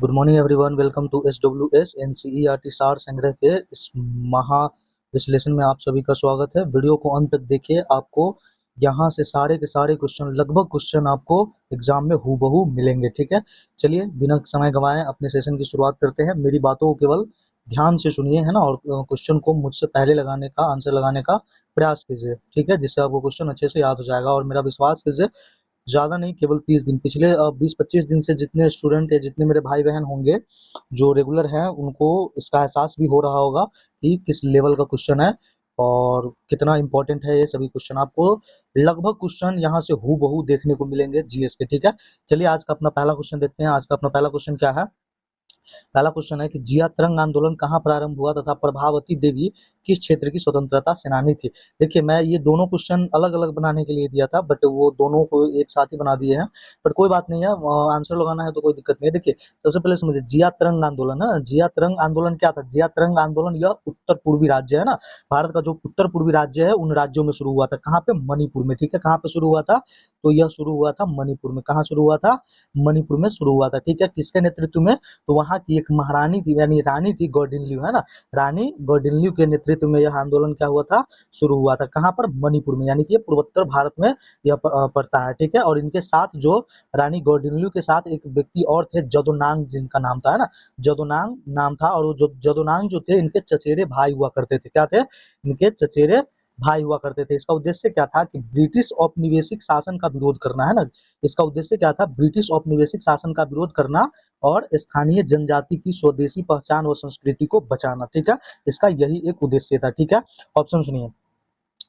Good morning everyone, welcome to SWS NCERT सार संग्रह के इस महा विश्लेषण में आप सभी का स्वागत है। वीडियो को अंत तक देखिए, आपको यहाँ से सारे के सारे क्वेश्चन, लगभग क्वेश्चन आपको एग्जाम में हूबहू मिलेंगे। ठीक है, चलिए बिना समय गंवाए अपने सेशन की शुरुआत करते हैं। मेरी बातों को केवल ध्यान से सुनिए, है ना, और क्वेश्चन को मुझसे पहले लगाने का, आंसर लगाने का प्रयास कीजिए। ठीक है, जिससे आपको क्वेश्चन अच्छे से याद हो जाएगा। और मेरा विश्वास कीजिए, ज़्यादा नहीं, केवल 30 दिन, पिछले 20-25 दिन से जितने स्टूडेंट या जितने मेरे भाई बहन होंगे जो रेगुलर हैं, उनको इसका एहसास भी हो रहा होगा कि किस लेवल का क्वेश्चन है और कितना इंपॉर्टेंट है। ये सभी क्वेश्चन आपको लगभग क्वेश्चन यहाँ से हूबहू देखने को मिलेंगे जीएस के। ठीक है, चलिए आज का अपना पहला क्वेश्चन देखते हैं। आज का अपना पहला क्वेश्चन क्या है? पहला क्वेश्चन है कि जिया तरंग आंदोलन कहाँ प्रारंभ हुआ तथा प्रभावती देवी किस क्षेत्र की स्वतंत्रता सेनानी थी। देखिए, मैं ये दोनों क्वेश्चन अलग अलग बनाने के लिए दिया था, बट वो दोनों को एक साथ ही बना दिए हैं। बट कोई बात नहीं है, आंसर लगाना है तो कोई दिक्कत नहीं है। देखिए, सबसे पहले समझिए, जिया तरंग आंदोलन है ना, जिया तरंग आंदोलन क्या था? जिया तरंग आंदोलन यह उत्तर पूर्वी राज्य है ना, भारत का जो उत्तर पूर्वी राज्य है उन राज्यों में शुरू हुआ था। कहाँ पे? मणिपुर में। ठीक है, कहाँ पे शुरू हुआ था? तो यह शुरू हुआ था मणिपुर में। कहाँ शुरू हुआ था? मणिपुर में शुरू हुआ था। ठीक है, किसके नेतृत्व में? तो वहाँ की एक महारानी थी, यानी रानी थी गौडिन्यू, है ना, रानी गौडिन्यू के नेतृत्व में यह आंदोलन क्या हुआ था? शुरू हुआ था। कहाँ पर? मणिपुर में, यानी कि पूर्वोत्तर भारत में यह पड़ता है। ठीक है, और इनके साथ जो रानी गौडिन्यू के साथ एक व्यक्ति और थे, जदोनांग जिनका नाम था, है ना, जदोनांग नाम था। और वो जो जदोनांग जो थे, इनके चचेरे भाई हुआ करते थे। क्या थे? इनके चचेरे भाई हुआ करते थे। इसका उद्देश्य क्या था? कि ब्रिटिश औपनिवेशिक शासन का विरोध करना, है ना। इसका उद्देश्य क्या था? ब्रिटिश औपनिवेशिक शासन का विरोध करना और स्थानीय जनजाति की स्वदेशी पहचान व संस्कृति को बचाना। ठीक है, इसका यही एक उद्देश्य था। ठीक है, ऑप्शन सुनिए।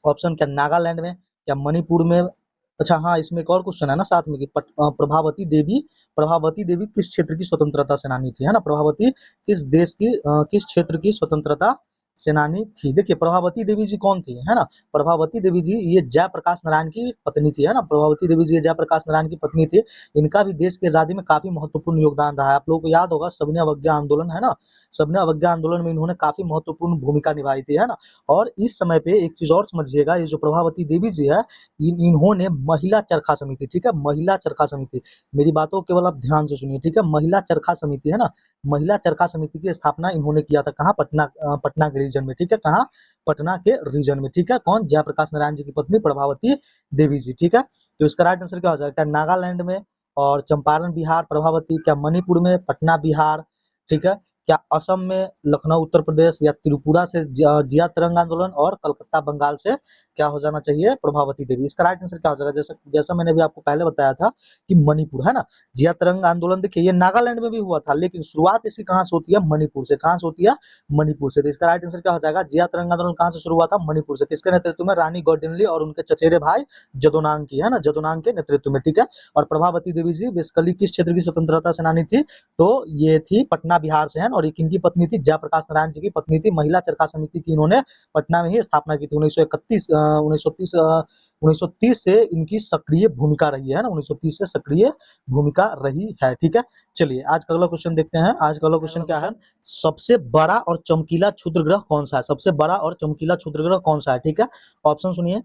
ऑप्शन क्या? नागालैंड में, क्या मणिपुर में? अच्छा हाँ, इसमें एक और क्वेश्चन है ना साथ में कि प्रभावती देवी किस क्षेत्र की स्वतंत्रता सेनानी थी, है ना। प्रभावती किस देश की, किस क्षेत्र की स्वतंत्रता सेनानी थी? देखिए, प्रभावती देवी जी कौन थी, है ना। प्रभावती देवी जी ये जयप्रकाश नारायण की पत्नी थी, है ना। प्रभावती देवी जी ये जयप्रकाश नारायण की पत्नी थी। इनका भी देश की आजादी में काफी महत्वपूर्ण योगदान रहा है। आप लोगों को याद होगा सविनय अवज्ञा आंदोलन, है ना, सविनय अवज्ञा आंदोलन में इन्होंने काफी महत्वपूर्ण भूमिका निभाई थी, है ना। और इस समय पे एक चीज और समझिएगा, ये जो प्रभावती देवी जी है, इन्होंने महिला चरखा समिति, ठीक है, महिला चरखा समिति, मेरी बातों को केवल आप ध्यान से सुनिए। ठीक है, महिला चरखा समिति, है ना, महिला चरखा समिति की स्थापना इन्होंने किया था। कहाँ? पटना के रीजन में। ठीक है, कहाँ? पटना के रीजन में। ठीक है, कौन? जयप्रकाश नारायण जी की पत्नी प्रभावती देवी जी। ठीक है, तो इसका राइट आंसर क्या हो जाएगा? नागालैंड में और चंपारण बिहार प्रभावती, क्या मणिपुर में, पटना बिहार, ठीक है, क्या असम में, लखनऊ उत्तर प्रदेश, या त्रिपुरा से जिया तरंग आंदोलन, और कलकत्ता बंगाल से क्या हो जाना चाहिए? प्रभावती देवी। इसका राइट आंसर क्या हो जाएगा? जैसा जैसा मैंने भी आपको पहले बताया था कि मणिपुर, है ना। जिया तरंग आंदोलन देखिए ये नागालैंड में भी हुआ था, लेकिन शुरुआत इसकी कहाँ से होती है? मणिपुर से। कहाँ से होती है? मणिपुर से। तो इसका राइट आंसर क्या हो जाएगा? जिया तरंग आंदोलन कहाँ से शुरू हुआ था? मणिपुर से। किसके नेतृत्व में? रानी गौडिन्यू और उनके चचेरे भाई जदोनांग की, है ना, जदोनांग के नेतृत्व में। ठीक है, और प्रभावती देवी जी बेसिकली किस क्षेत्र की स्वतंत्रता सेनानी थी? तो ये थी पटना बिहार से, है ना। और एक इनकी पत्नी थी, जयप्रकाश नारायण जी की पत्नी थी। महिला चरखा समिति की इन्होंने पटना में ही स्थापना की थी। 1930 से इनकी सक्रिय भूमिका रही है ना, 1930 से सक्रिय भूमिका रही है। ठीक है, चलिए आज का अगला क्वेश्चन देखते हैं। आज का अगला क्वेश्चन क्या है? सबसे बड़ा और चमकीला क्षुद्र ग्रह कौन सा है? सबसे बड़ा और चमकीला क्षुद्र ग्रह कौन सा है? ठीक है, ऑप्शन सुनिए।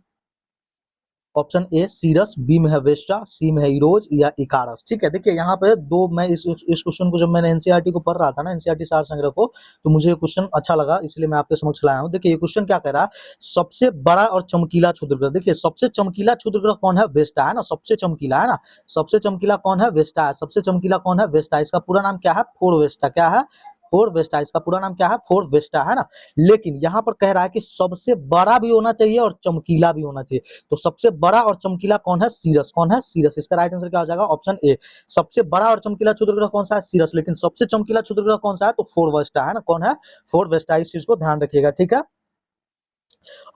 ऑप्शन ए सीरस, बी में है वेस्टा, सी में है इरोज, या इकारस। ठीक है, देखिए यहाँ पे दो, मैं इस क्वेश्चन को जब मैंने एनसीईआरटी को पढ़ रहा था ना, एनसीईआरटी सार संग्रह को, तो मुझे ये क्वेश्चन अच्छा लगा, इसलिए मैं आपके समक्ष लाया हूँ। देखिए ये क्वेश्चन क्या कह रहा है? सबसे बड़ा और चमकीला क्षुद्र ग्रह। देखिए सबसे चमकीला क्षुद्र ग्रह कौन है? वेस्टा, है ना, सबसे चमकीला, है ना, सबसे चमकीला कौन है? वेस्टा है। सबसे चमकीला कौन है? वेस्टा। इसका पूरा नाम क्या है? फोर वेस्टा। क्या है? फोर वेस्टा। इसका पूरा नाम क्या है? फोर वेस्टा, है ना। लेकिन यहाँ पर कह रहा है कि सबसे बड़ा भी होना चाहिए और चमकीला भी होना चाहिए। तो सबसे बड़ा और चमकीला कौन है? सीरस। कौन है? सीरस। इसका राइट आंसर क्या हो जाएगा? Option A. सबसे बड़ा और चमकीला क्षुद्र ग्रह कौन सा है? सीरस। लेकिन सबसे चमकीला क्षुद्र ग्रह कौन सा है? तो फोर वेस्टा, है ना। कौन है? फोर वेस्टा। इस चीज को ध्यान रखिएगा। ठीक है,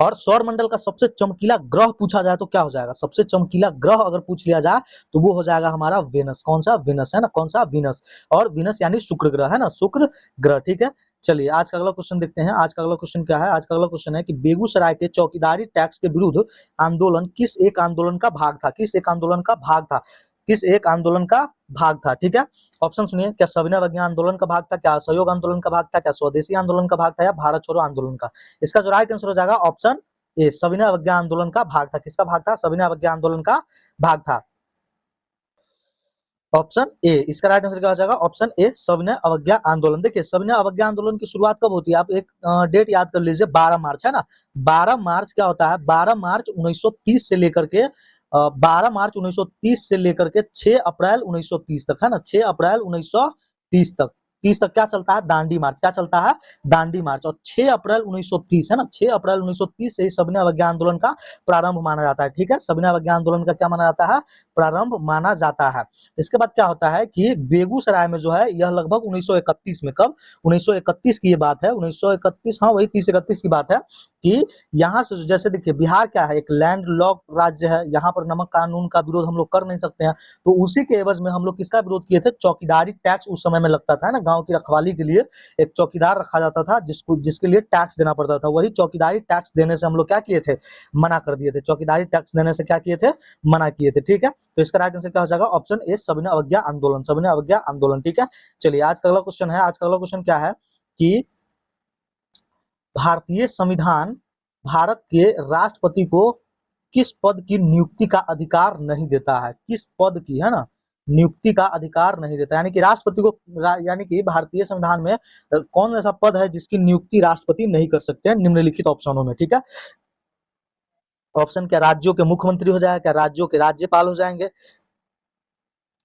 और सौर मंडल का सबसे चमकीला ग्रह पूछा जाए तो क्या हो जाएगा? सबसे चमकीला ग्रह अगर पूछ लिया जाए तो वो हो जाएगा हमारा वेनस। कौन सा? वेनस, है ना। कौन सा? वेनस। और वेनस यानी शुक्र ग्रह, है ना, शुक्र ग्रह। ठीक है, चलिए आज का अगला क्वेश्चन देखते हैं। आज का अगला क्वेश्चन क्या है? आज का अगला क्वेश्चन है कि बेगूसराय के चौकीदारी टैक्स के विरुद्ध आंदोलन किस एक आंदोलन का भाग था? किस एक आंदोलन का भाग था? किस एक आंदोलन का भाग था? ठीक है, ऑप्शन सुनिए। क्या सविनय अवज्ञा आंदोलन का भाग था? क्या असहयोग आंदोलन का भाग था? क्या स्वदेशी आंदोलन का भाग था? या भारत छोड़ो आंदोलन का? इसका जो राइट आंसर हो जाएगा ऑप्शन ए, सविनय अवज्ञा आंदोलन का भाग था। किसका भाग था? सविनय अवज्ञा आंदोलन का भाग था। ऑप्शन ए, इसका राइट आंसर क्या हो जाएगा? ऑप्शन ए, सविनय अवज्ञा आंदोलन। देखिए सविनय अवज्ञा आंदोलन की शुरुआत कब होती है? आप एक डेट याद कर लीजिए, 12 मार्च, है ना। 12 मार्च क्या होता है? 12 मार्च 1930 से लेकर के 12 मार्च 1930 से लेकर के 6 अप्रैल 1930 तक, है ना। 6 अप्रैल 1930 तक, 30 तक क्या चलता है? दांडी मार्च। क्या चलता है? दांडी मार्च। और 6 अप्रैल 1930, है ना, 6 अप्रैल 1930 से ही सविनय अवज्ञा आंदोलन का प्रारंभ माना जाता है। ठीक है, सविनय अवज्ञा आंदोलन का क्या माना जाता है? प्रारंभ माना जाता है। इसके बाद क्या होता है कि बेगूसराय में जो है, यह लगभग 1931 में, कब? 1931 की ये बात है, 1931, हाँ वही 30-31 की बात है, कि यहाँ से जैसे देखिए बिहार क्या है? एक लैंड लॉक राज्य है, यहाँ पर नमक कानून का विरोध हम लोग कर नहीं सकते हैं, तो उसी के एवज में हम लोग किसका विरोध किए थे? चौकीदारी टैक्स उस समय में लगता था ना, गांव की रखवाली के लिए एक चौकीदार रखा जाता था, जिसके लिए टैक्स देना पड़ता था। वही चौकीदारी टैक्स देने से हम लोग क्या किए थे? मना कर दिए थे। चौकीदारी टैक्स देने से क्या किए थे? मना किए थे। ठीक है, तो इसका राइट आंसर क्या हो जाएगा? ऑप्शन ए, सविनय अवज्ञा आंदोलन, सविनय अवज्ञा आंदोलन। ठीक है, चलिए आज का अगला क्वेश्चन है, आज का अगला क्वेश्चन क्या है कि भारतीय संविधान भारत के राष्ट्रपति को किस पद की नियुक्ति का अधिकार नहीं देता है? किस पद की, है ना, नियुक्ति का अधिकार नहीं देता, यानी कि राष्ट्रपति को, यानी कि भारतीय संविधान में कौन ऐसा पद है जिसकी नियुक्ति राष्ट्रपति नहीं कर सकते हैं निम्नलिखित ऑप्शनों में? ठीक है, ऑप्शन क्या? राज्यों के मुख्यमंत्री हो जाएगा, क्या राज्यों के राज्यपाल हो जाएंगे,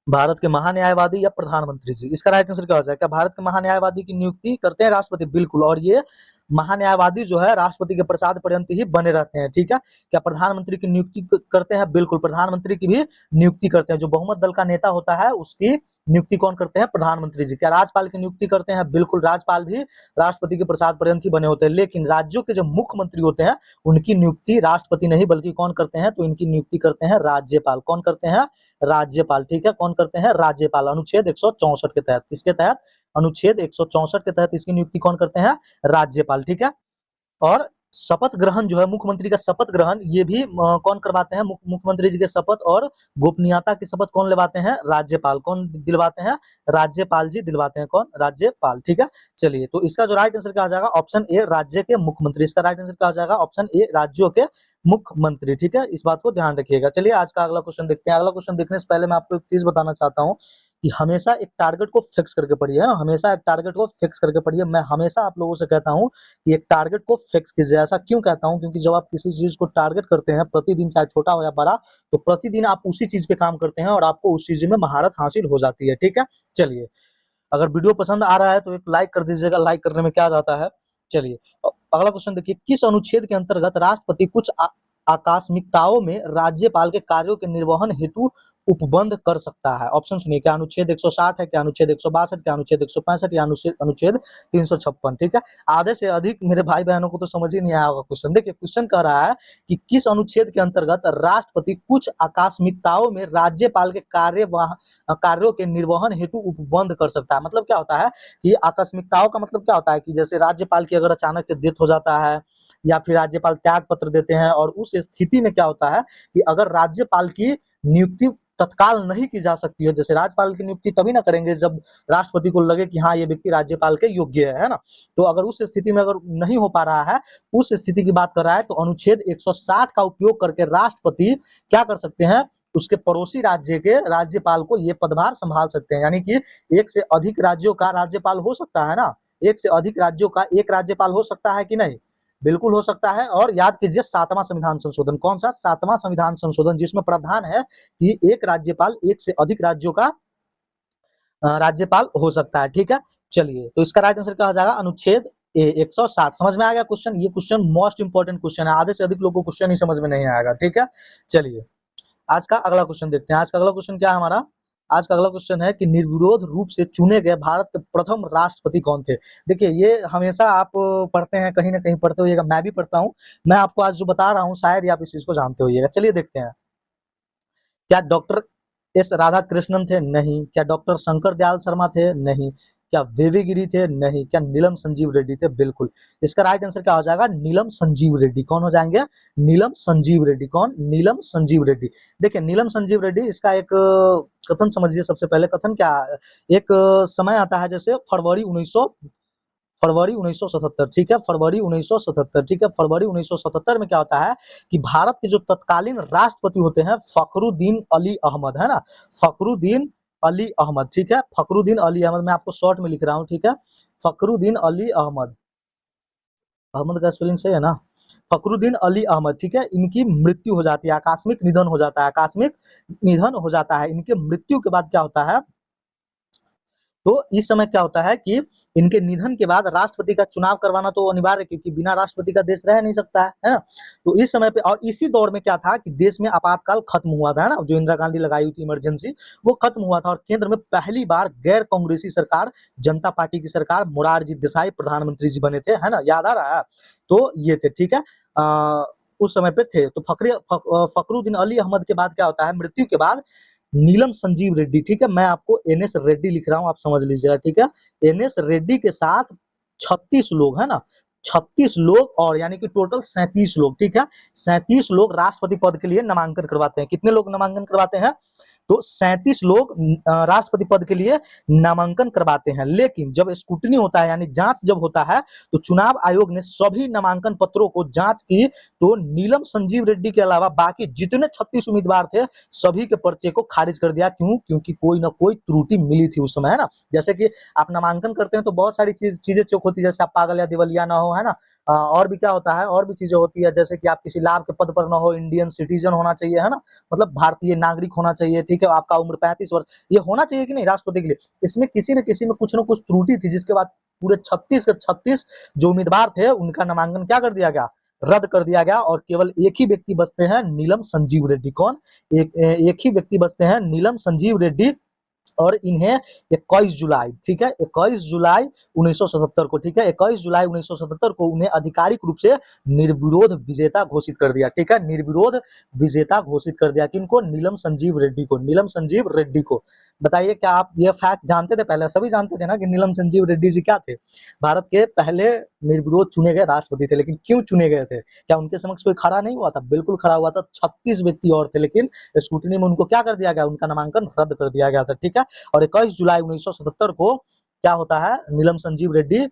भारत के महान्यायवादी, या प्रधानमंत्री जी? इसका राइट आंसर क्या हो जाएगा? क्या भारत के महान्यायवादी की नियुक्ति करते हैं राष्ट्रपति? बिल्कुल, और ये महान्यायवादी जो है राष्ट्रपति के प्रसाद पर्यंत ही बने रहते हैं। ठीक है, क्या प्रधानमंत्री की नियुक्ति करते हैं? बिल्कुल, प्रधानमंत्री की भी नियुक्ति करते हैं। जो बहुमत दल का नेता होता है उसकी नियुक्ति कौन करते हैं? प्रधानमंत्री जी। क्या राज्यपाल की नियुक्ति करते हैं? बिल्कुल, राज्यपाल भी राष्ट्रपति के प्रसाद पर्यंत ही बने होते हैं, लेकिन राज्यों के जो मुख्यमंत्री होते हैं उनकी नियुक्ति राष्ट्रपति नहीं बल्कि कौन करते हैं? तो इनकी नियुक्ति करते हैं राज्यपाल। कौन करते हैं? राज्यपाल। ठीक है, कौन करते हैं? राज्यपाल। अनुच्छेद 164 के तहत, किसके तहत? अनुच्छेद 164 के तहत इसकी नियुक्ति कौन करते हैं? राज्यपाल। ठीक है, और शपथ ग्रहण जो है, मुख्यमंत्री का शपथ ग्रहण, ये भी कौन करवाते हैं? मुख्यमंत्री जी के शपथ और गोपनीयता की शपथ कौन दिलवाते हैं? राज्यपाल। कौन दिलवाते हैं? राज्यपाल जी दिलवाते हैं। कौन? राज्यपाल। ठीक है, चलिए तो इसका जो राइट आंसर क्या हो जाएगा? ऑप्शन ए, राज्य के मुख्यमंत्री। इसका राइट आंसर क्या हो जाएगा? ऑप्शन ए, राज्यों के मुख्यमंत्री। ठीक है, इस बात को ध्यान रखिएगा। चलिए आज का अगला क्वेश्चन देखते हैं। अगला क्वेश्चन देखने से पहले मैं आपको एक चीज बताना चाहता हूँ कि हमेशा एक टारगेट को फिक्स करके पढ़िए, है ना, हमेशा एक टारगेट को फिक्स करके पढ़िए। मैं हमेशा आप लोगों से कहता हूँ कि एक टारगेट को फिक्स कीजिए। ऐसा क्यों कहता हूँ? क्योंकि जब आप किसी चीज को टारगेट करते हैं प्रतिदिन, चाहे छोटा हो या बड़ा, तो प्रतिदिन आप उसी चीज पे काम करते हैं और आपको उस चीज में महारत हासिल हो जाती है। ठीक है, चलिए अगर वीडियो पसंद आ रहा है तो एक लाइक कर दीजिएगा, लाइक करने में क्या जाता है। चलिए अगला क्वेश्चन देखिए, किस अनुच्छेद के अंतर्गत राष्ट्रपति कुछ आकस्मिकताओं में राज्यपाल के कार्यों के निर्वहन हेतु उपबंध कर सकता है? ऑप्शन सुनिए, क्या अनुच्छेद 160 है, क्या अनुच्छेद 162, क्या अनुच्छेद 165, या अनुच्छेद 356? ठीक है, आधे से अधिक मेरे भाई बहनों को तो समझ ही नहीं आया होगा क्वेश्चन। देखिए क्वेश्चन कह रहा है कि किस अनुच्छेद के अंतर्गत राष्ट्रपति कुछ आकस्मिकताओं में राज्यपाल के कार्यों के निर्वहन हेतु उपबंध कर सकता है। मतलब क्या होता है कि आकस्मिकताओं का मतलब क्या होता है कि जैसे राज्यपाल की अगर अचानक से डेथ हो जाता है, या फिर राज्यपाल त्याग पत्र देते हैं, और उस स्थिति में क्या होता है कि अगर राज्यपाल की नियुक्ति तत्काल नहीं की जा सकती है, जैसे राज्यपाल की नियुक्ति तभी ना करेंगे जब राष्ट्रपति को लगे कि हाँ ये व्यक्ति राज्यपाल के योग्य है ना। तो अगर उस स्थिति में अगर नहीं हो पा रहा है, उस स्थिति की बात कर रहा है, तो अनुच्छेद 160 का उपयोग करके राष्ट्रपति क्या कर सकते हैं? उसके पड़ोसी राज्य के राज्यपाल को ये पदभार संभाल सकते हैं। यानी कि एक से अधिक राज्यों का राज्यपाल हो सकता है ना, एक से अधिक राज्यों का एक राज्यपाल हो सकता है कि नहीं? बिल्कुल हो सकता है। और याद कीजिए 7वां संविधान संशोधन, कौन सा? 7वां संविधान संशोधन, जिसमें प्रावधान है कि एक राज्यपाल एक से अधिक राज्यों का राज्यपाल हो सकता है। ठीक है, चलिए तो इसका राइट आंसर क्या हो जाएगा? अनुच्छेद 160। समझ में आ गया क्वेश्चन? ये क्वेश्चन मोस्ट इंपॉर्टेंट क्वेश्चन है, आधे से अधिक लोगों को क्वेश्चन ही समझ में नहीं आएगा। ठीक है, चलिए आज का अगला क्वेश्चन देखते हैं। आज का अगला क्वेश्चन क्या है हमारा? आज का अगला क्वेश्चन है कि निर्विरोध रूप से चुने गए भारत के प्रथम राष्ट्रपति कौन थे? देखिए ये हमेशा आप पढ़ते हैं, कहीं ना कहीं पढ़ते होइएगा, मैं भी पढ़ता हूँ। मैं आपको आज जो बता रहा हूँ शायद ही आप इस चीज को जानते होइएगा। चलिए देखते हैं। क्या डॉक्टर एस राधाकृष्णन थे? नहीं। क्या डॉक्टर शंकर दयाल शर्मा थे? नहीं। क्या वेवी गिरी थे? नहीं। क्या नीलम संजीव रेड्डी थे? बिल्कुल। इसका राइट आंसर क्या हो जाएगा? नीलम संजीव रेड्डी। कौन हो जाएंगे? नीलम संजीव रेड्डी। कौन? नीलम संजीव रेड्डी। देखिए नीलम संजीव रेड्डी, इसका एक कथन समझिए। सबसे पहले कथन क्या है? एक समय आता है जैसे फरवरी 1977। ठीक है, फरवरी 1977। ठीक है, फरवरी 1977 में क्या होता है कि भारत के जो तत्कालीन राष्ट्रपति होते हैं फखरुद्दीन अली अहमद, है ना, फखरुद्दीन अली अहमद, ठीक है, फखरुद्दीन अली अहमद, मैं आपको शॉर्ट में लिख रहा हूँ, ठीक है, फखरुद्दीन अली अहमद, अहमद का स्पेलिंग सही है ना, फखरुद्दीन अली अहमद, ठीक है, इनकी मृत्यु हो जाती है, आकस्मिक निधन हो जाता है, आकस्मिक निधन हो जाता है। इनके मृत्यु के बाद क्या होता है, तो इस समय क्या होता है कि इनके निधन के बाद राष्ट्रपति का चुनाव करवाना तो अनिवार्य है, क्योंकि बिना राष्ट्रपति का देश रह नहीं सकता है ना। तो इस समय पे और इसी दौर में क्या था कि देश में आपातकाल खत्म हुआ था, है ना, जो इंदिरा गांधी लगाई हुई थी इमरजेंसी, वो खत्म हुआ था और केंद्र में पहली बार गैर कांग्रेसी सरकार, जनता पार्टी की सरकार, मोरारजी देसाई प्रधानमंत्री जी बने थे, है ना, याद आ रहा है। तो ये थे, ठीक है, उस समय पे थे। तो फखरुद्दीन अली अहमद के बाद क्या होता है, मृत्यु के बाद नीलम संजीव रेड्डी, ठीक है, मैं आपको एनएस रेड्डी लिख रहा हूँ, आप समझ लीजिएगा, ठीक है, एनएस रेड्डी के साथ 36 लोग, है ना, 36 लोग, और यानी कि टोटल 37 लोग, ठीक है, 37 लोग राष्ट्रपति पद के लिए नामांकन करवाते हैं। कितने लोग नामांकन करवाते हैं, तो 37 लोग राष्ट्रपति पद के लिए नामांकन करवाते हैं। लेकिन जब स्क्रूटनी होता है, यानी जांच जब होता है, तो चुनाव आयोग ने सभी नामांकन पत्रों को जांच की, तो नीलम संजीव रेड्डी के अलावा बाकी जितने 36 उम्मीदवार थे, सभी के पर्चे को खारिज कर दिया। क्यों? क्योंकि कोई ना कोई त्रुटि मिली थी उस समय, है ना। जैसे कि आप नामांकन करते हैं तो बहुत सारी चीजें चेक होती है, जैसे आप पागल या दिवालिया ना हो, है ना, और भी क्या होता है, और भी चीजें होती है, जैसे कि आप किसी लाभ के पद पर ना हो, इंडियन सिटीजन होना चाहिए, है ना, मतलब भारतीय नागरिक होना चाहिए, ठीक है, आपका उम्र 35 वर्ष, ये होना चाहिए कि नहीं राष्ट्रपति के लिए। इसमें किसी न किसी में कुछ न कुछ त्रुटि थी, जिसके बाद पूरे 36 के 36 जो उम्मीदवार थे, उनका नामांकन क्या कर दिया गया, रद्द कर दिया गया, और केवल एक ही व्यक्ति बचते हैं, नीलम संजीव रेड्डी। कौन? एक ही व्यक्ति बचते हैं, नीलम संजीव रेड्डी, और इन्हें 21 जुलाई, ठीक है, 21 जुलाई 1977 को, ठीक है, 21 जुलाई 1977 को उन्हें आधिकारिक रूप से निर्विरोध विजेता घोषित कर दिया, ठीक है, निर्विरोध विजेता घोषित कर दिया। किनको? नीलम संजीव रेड्डी को, नीलम संजीव रेड्डी को। बताइए, क्या आप ये फैक्ट जानते थे? पहले सभी जानते थे ना कि नीलम संजीव रेड्डी जी क्या थे, भारत के पहले निर्विरोध चुने गए राष्ट्रपति थे। लेकिन क्यों चुने गए थे? क्या उनके समक्ष कोई खड़ा नहीं हुआ था? बिल्कुल खड़ा हुआ था, 36 व्यक्ति और थे, लेकिन स्क्रूटनी में उनको क्या कर दिया गया, उनका नामांकन रद्द कर दिया गया था, ठीक है। और 21 जुलाई 1977 को क्या होता है, नीलम संजीव रेड्डी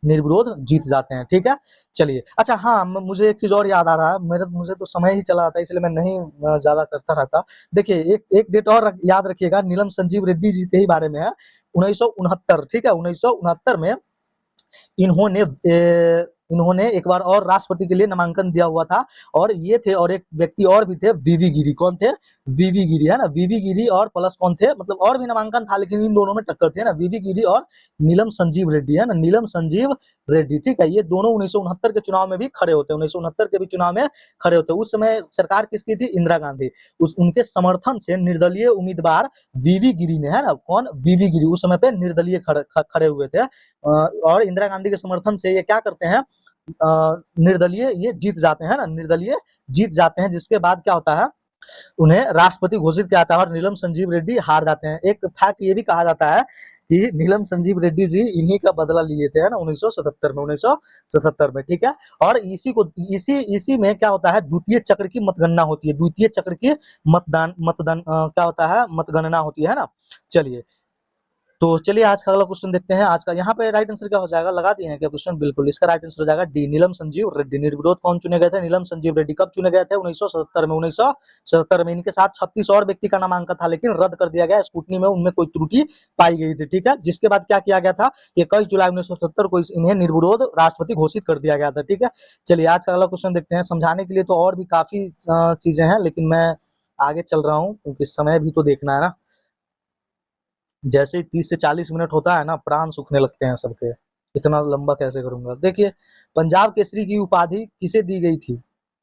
निर्विरोध जीत जाते हैं, ठीक है। चलिए, अच्छा, हाँ, मुझे एक चीज और याद आ रहा है, मुझे तो समय ही चला जाता है, इसलिए मैं नहीं ज्यादा करता रहता। देखिए, एक डेट और याद रखिएगा, नीलम संजीव रेड्डी जी के ही बारे में है, 1969, ठीक है, 1969 में इन्होंने इन्होंने एक बार और राष्ट्रपति के लिए नामांकन दिया हुआ था, और ये थे, और एक व्यक्ति और भी थे, वीवी गिरी। कौन थे? वीवी गिरी, है ना, वीवी गिरी, और प्लस कौन थे, मतलब और भी नामांकन था, लेकिन इन दोनों में टक्कर थी, है ना, वीवी गिरी और नीलम संजीव रेड्डी, है ना, नीलम संजीव रेड्डी, ठीक है। ये दोनों 1969 के चुनाव में भी खड़े होते हैं, 1969 के भी चुनाव में खड़े होते हैं। उस समय सरकार किसकी थी? इंदिरा गांधी। उनके समर्थन से निर्दलीय उम्मीदवार वीवी गिरी ने, है ना, कौन? वीवी गिरी उस समय पे निर्दलीय खड़े हुए थे, और इंदिरा गांधी के समर्थन से ये क्या करते हैं, निर्दलीय ये जीत जाते हैं ना, निर्दलीय जीत जाते हैं, जिसके बाद क्या होता है, उन्हें राष्ट्रपति घोषित किया जाता है, और नीलम संजीव रेड्डी हार जाते हैं। एक फैक्ट ये भी कहा जाता है कि नीलम संजीव रेड्डी जी इन्हीं का बदला लिए थे, है ना, 1977 में, ठीक है। और इसी में क्या होता है, द्वितीय चक्र की मतगणना होती है, द्वितीय चक्र की मतदान क्या होता है, मतगणना होती है ना। चलिए, तो चलिए आज का अगला क्वेश्चन देखते हैं। आज का यहाँ पे राइट आंसर क्या हो जाएगा, लगा दिए हैं क्या क्वेश्चन? बिल्कुल, इसका राइट आंसर हो जाएगा डी, नीलम संजीव रेड्डी। निर्विरोध कौन चुने गए थे? नीलम संजीव रेड्डी। कब चुने गए थे? 1977 में, 1977 में। इनके साथ 36 और व्यक्ति का नामांकन था, लेकिन रद्द कर दिया गया, स्क्रूटनी में उनमें कोई त्रुटि पाई गई थी, ठीक है। जिसके बाद क्या किया गया था, 21 जुलाई 1977 को इन्हें निर्विरोध राष्ट्रपति घोषित कर दिया गया था, ठीक है। चलिए आज का अगला क्वेश्चन देखते हैं। समझाने के लिए तो और भी काफी चीजें हैं, लेकिन मैं आगे चल रहा हूँ, क्योंकि समय भी तो देखना है ना। जैसे ही 30 से 40 मिनट होता है ना, प्राण सूखने लगते हैं सबके, इतना लंबा कैसे करूंगा। देखिए, पंजाब केसरी की उपाधि किसे दी गई थी?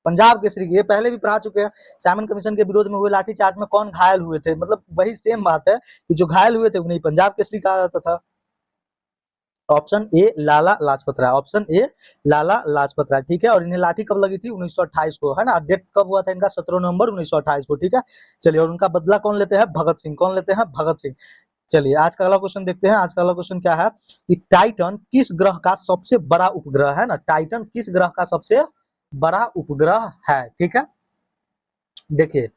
पंजाब केसरी की, ये पहले भी पढ़ा चुके हैं। साइमन कमीशन के विरोध में हुए लाठीचार्ज में कौन घायल हुए थे? मतलब वही सेम बात है कि जो घायल हुए थे उन्हें पंजाब केसरी कहा जाता था। Option A Lala Lajpat Rai, option A Lala Lajpat Rai, ठीक है। और इन्हें लाठी कब लगी थी? 1928 को, है ना। डेट कब हुआ था इनका? 17 नवंबर 1928 को, ठीक है। चलिए, और उनका बदला कौन लेते हैं? भगत सिंह। कौन लेते हैं? भगत सिंह। चलिए आज का अगला क्वेश्चन देखते हैं। आज का अगला क्वेश्चन क्या है कि टाइटन किस ग्रह का सबसे बड़ा उपग्रह है? ना, टाइटन किस ग्रह का सबसे बड़ा उपग्रह है? ठीक है, देखिए,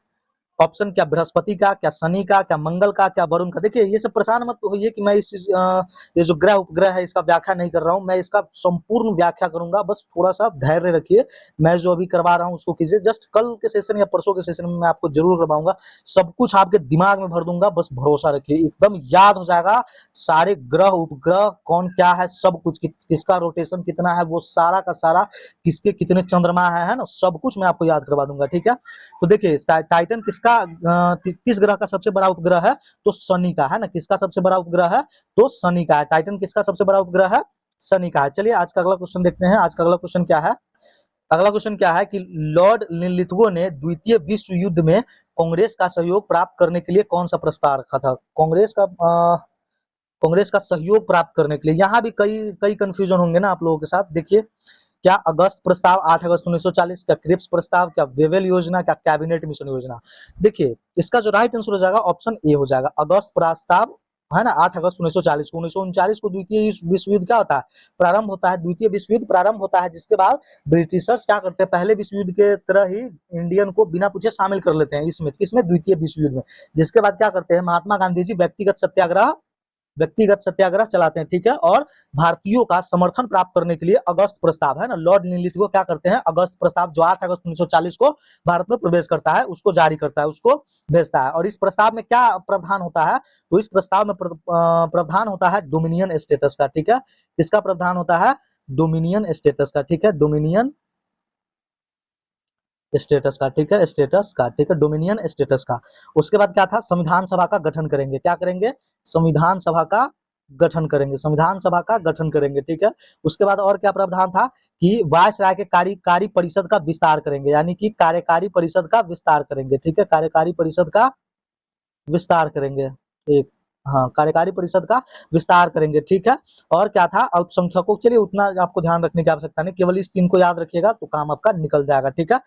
ऑप्शन क्या बृहस्पति का, क्या शनि का, क्या मंगल का, क्या वरुण का। देखिए ये सब परेशान मत होइए कि मैं ये जो ग्रह उपग्रह है इसका व्याख्या नहीं कर रहा हूँ, मैं इसका संपूर्ण व्याख्या करूंगा, बस थोड़ा सा धैर्य रखिए। मैं जो अभी करवा रहा हूँ उसको कीजिए, जस्ट कल के सेशन या परसों के सेशन में मैं आपको जरूर करवाऊंगा, सब कुछ आपके दिमाग में भर दूंगा, बस भरोसा रखिए, एकदम याद हो जाएगा। सारे ग्रह उपग्रह कौन क्या है, सब कुछ किसका रोटेशन कितना है, वो सारा का सारा, किसके कितने चंद्रमा है ना, सब कुछ मैं आपको याद करवा दूंगा, ठीक है। तो देखिए टाइटन किसका किस ग्रह का सबसे बड़ा उपग्रह है, तो शनि का है ना। किसका सबसे बड़ा उपग्रह है, तो शनि का है। टाइटन किसका सबसे बड़ा उपग्रह है, शनि का है। चलिए आज का अगला क्वेश्चन देखते हैं। आज का अगला क्वेश्चन क्या है, अगला क्वेश्चन क्या है कि लॉर्ड लिथगो ने द्वितीय विश्व युद्ध में कांग्रेस का सहयोग प्राप्त करने के लिए कौन सा प्रस्ताव रखा था। कांग्रेस का सहयोग प्राप्त करने के लिए, यहाँ भी कई कई कंफ्यूजन होंगे ना आप लोगों के साथ। देखिए क्या अगस्त प्रस्ताव 8 अगस्त 1940, क्या क्रिप्स प्रस्ताव, क्या वेवेल योजना, क्या कैबिनेट मिशन योजना। देखिए इसका जो राइट आंसर हो जाएगा ऑप्शन ए हो जाएगा, अगस्त प्रस्ताव है ना। 8 अगस्त 1940 को, 1939 को द्वितीय विश्व युद्ध क्या होता है, प्रारंभ होता है। द्वितीय विश्व युद्ध प्रारंभ होता है, जिसके बाद ब्रिटिशर्स क्या करते हैं, पहले विश्व युद्ध के तरह ही इंडियन को बिना पूछे शामिल कर लेते हैं इसमें, किसमें, द्वितीय विश्व युद्ध में। जिसके बाद क्या करते हैं, महात्मा गांधी जी व्यक्तिगत सत्याग्रह चलाते हैं, ठीक है। और भारतीयों का समर्थन प्राप्त करने के लिए अगस्त प्रस्ताव है ना, लॉर्ड लिथगो क्या करते हैं, अगस्त प्रस्ताव जो 8 अगस्त 1940 को भारत में प्रवेश करता है उसको जारी करता है, उसको भेजता है। और इस प्रस्ताव में क्या प्रावधान होता है, तो इस प्रस्ताव में प्रावधान होता है डोमिनियन स्टेटस का, ठीक है। इसका प्रावधान होता है डोमिनियन स्टेटस का, ठीक है, डोमिनियन स्टेटस का, ठीक है, स्टेटस का, ठीक है, डोमिनियन स्टेटस का। उसके बाद क्या था, संविधान सभा का गठन करेंगे, क्या करेंगे, संविधान सभा का गठन करेंगे, संविधान सभा का गठन करेंगे, ठीक है। उसके बाद और क्या प्रावधान था कि वायसराय के कार्यकारी परिषद का विस्तार करेंगे, यानी कि कार्यकारी परिषद का विस्तार करेंगे, ठीक है, कार्यकारी परिषद का विस्तार करेंगे, एक, हाँ, कार्यकारी परिषद का विस्तार करेंगे, ठीक है। और क्या था, अल्पसंख्यकों, चलिए उतना आपको ध्यान रखने की आवश्यकता नहीं, केवल इस 3 को याद रखिएगा तो काम आपका निकल जाएगा, ठीक है।